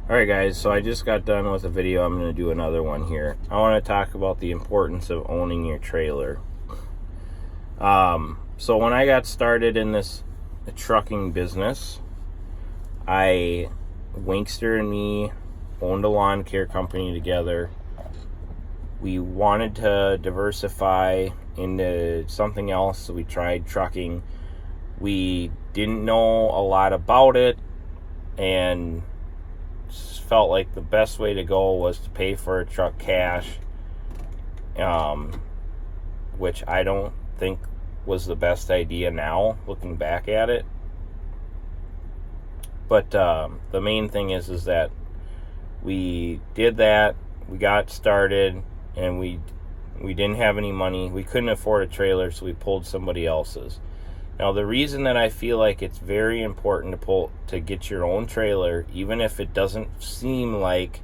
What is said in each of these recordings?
Alright guys, so I just got done with a video. I'm going to do another one here. I want to talk about the importance of owning your trailer. So when I got started in this trucking business, Winkster and me owned a lawn care company together. We wanted to diversify into something else, so we tried trucking. We didn't know a lot about it, and felt like the best way to go was to pay for a truck cash, which I don't think was the best idea now, looking back at it. But the main thing is that we did that, we got started, and we didn't have any money. We couldn't afford a trailer, so we pulled somebody else's. Now, the reason that I feel like it's very important to get your own trailer, even if it doesn't seem like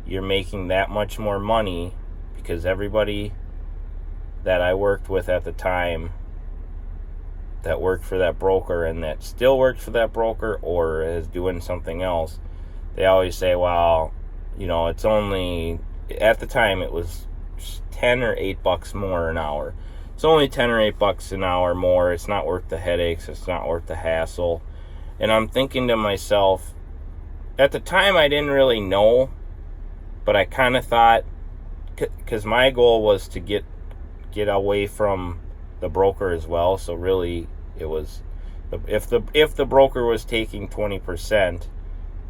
you're making that much more money, because everybody that I worked with at the time that worked for that broker and that still works for that broker or is doing something else, they always say, well, it's only, at the time it was 10 or $8 more an hour. It's only 10 or $8 an hour more. It's not worth the headaches. It's not worth the hassle. And I'm thinking to myself, at the time I didn't really know, but I kind of thought, because my goal was to get away from the broker as well. So really, it was, if the broker was taking 20%,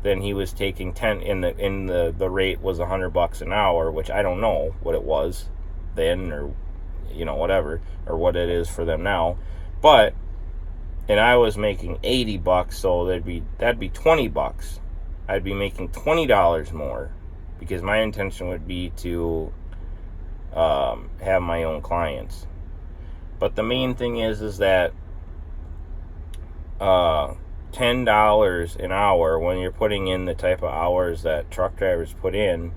then he was taking 10. In the rate was $100 an hour, which I don't know what it was then, or whatever, or what it is for them now. But, and I was making $80, so that'd be $20. I'd be making $20 more, because my intention would be to have my own clients. But the main thing is that $10 an hour, when you're putting in the type of hours that truck drivers put in,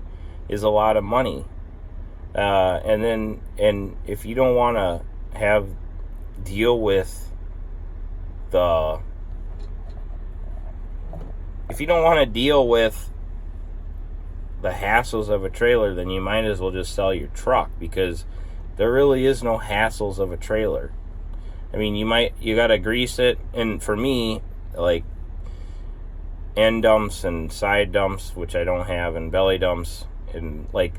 is a lot of money. And if you don't want to deal with the hassles of a trailer, then you might as well just sell your truck, because there really is no hassles of a trailer. I mean, you gotta grease it, and for me, like end dumps and side dumps, which I don't have, and belly dumps, and like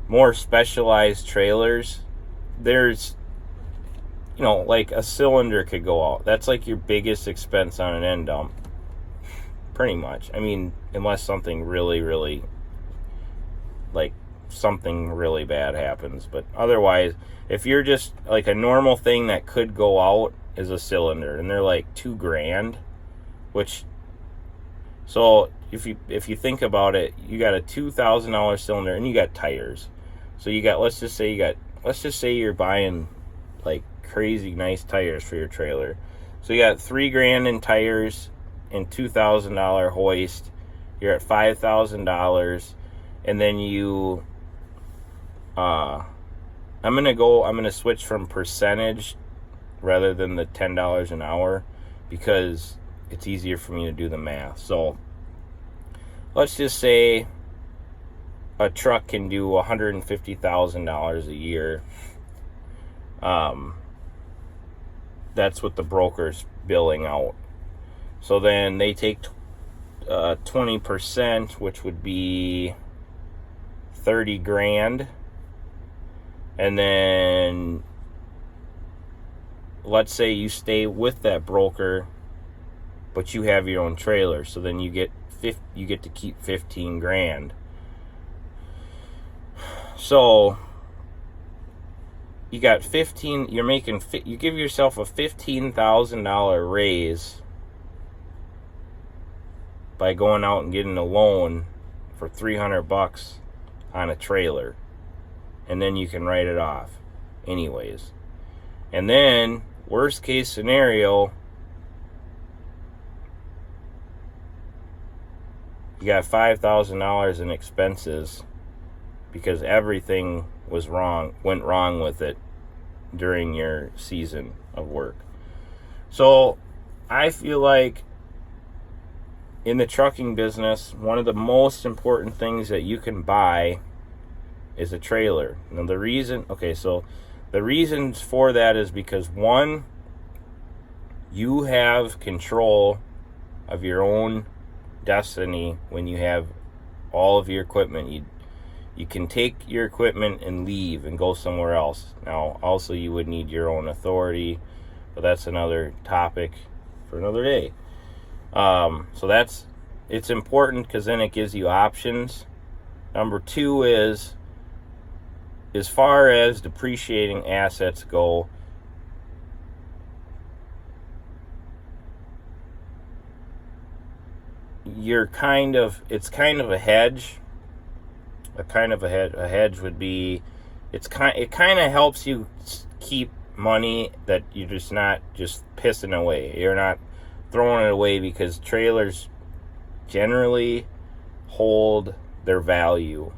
more specialized trailers, there's, like a cylinder could go out. That's like your biggest expense on an end dump, pretty much. I mean, unless something really, really, like something really bad happens. But otherwise, if you're just like a normal thing that could go out is a cylinder, and they're like $2,000, which, so if you think about it, you got a $2,000 cylinder, and you got tires. So you got, let's just say you're buying like crazy nice tires for your trailer. So you got $3,000 in tires and $2,000 hoist. You're at $5,000, and then I'm gonna switch from percentage rather than the $10 an hour, because it's easier for me to do the math. So let's just say a truck can do $150,000 a year. That's what the broker's billing out. So then they take 20%, which would be $30,000, and then let's say you stay with that broker, but you have your own trailer. So then you get to keep $15,000. So you got you give yourself a $15,000 raise by going out and getting a loan for $300 on a trailer, and then you can write it off anyways. And then, worst case scenario, you got $5,000 in expenses because everything went wrong with it during your season of work. So I feel like in the trucking business, one of the most important things that you can buy is a trailer. Now the reasons for that is because, one, you have control of your own destiny when you have all of your equipment. You can take your equipment and leave and go somewhere else. Now, also, you would need your own authority, but that's another topic for another day. So it's important because then it gives you options. Number two is, as far as depreciating assets go, it's kind of a hedge. A hedge would be, it kind of helps you keep money that you're just not just pissing away. You're not throwing it away, because trailers generally hold their value.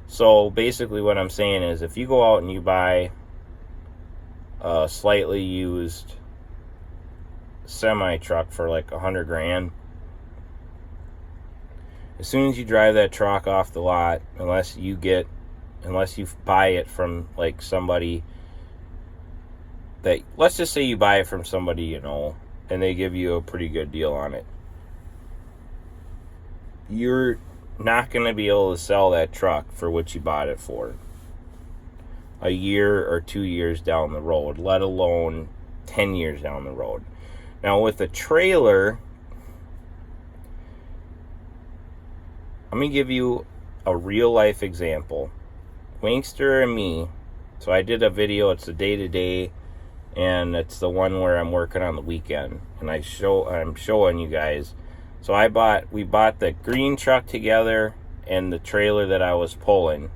So basically what I'm saying is, if you go out and you buy a slightly used semi truck for like $100,000, as soon as you drive that truck off the lot, unless you buy it from like somebody that, let's just say you buy it from somebody you know, and they give you a pretty good deal on it, you're not going to be able to sell that truck for what you bought it for a year or 2 years down the road, let alone 10 years down the road. Now with a trailer, let me give you a real life example. Wingster and me, so I did a video, it's a day-to-day, and it's the one where I'm working on the weekend, and I'm showing you guys. So we bought the green truck together and the trailer that I was pulling,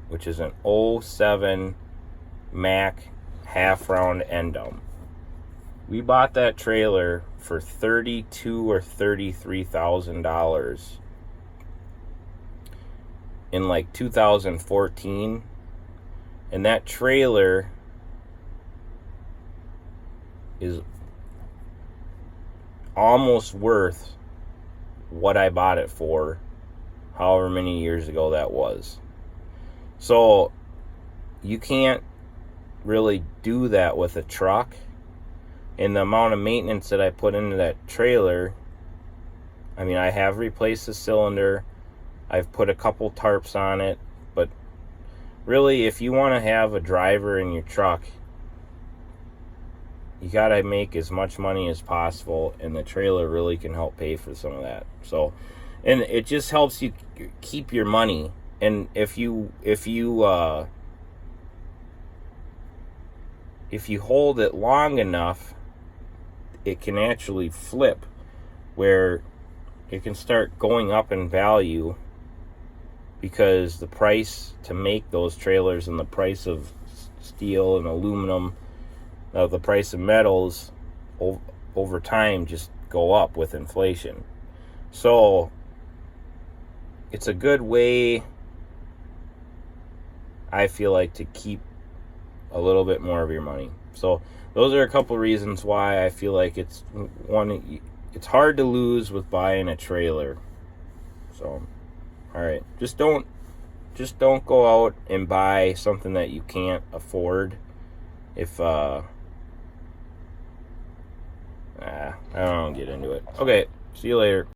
which is an 07 Mack half-round Endom. We bought that trailer for $32,000 or $33,000 in like 2014, and that trailer is almost worth what I bought it for, however many years ago that was. So you can't really do that with a truck. And the amount of maintenance that I put into that trailer, I mean, I have replaced the cylinder, I've put a couple tarps on it, but really, if you want to have a driver in your truck, you got to make as much money as possible, and the trailer really can help pay for some of that. So, and it just helps you keep your money. And if you hold it long enough, it can actually flip, where it can start going up in value, because the price to make those trailers and the price of steel and aluminum, the price of metals over time just go up with inflation. So it's a good way, I feel like, to keep a little bit more of your money. So those are a couple reasons why I feel like it's hard to lose with buying a trailer. So, all right, just don't go out and buy something that you can't afford. If I don't get into it. Okay, see you later.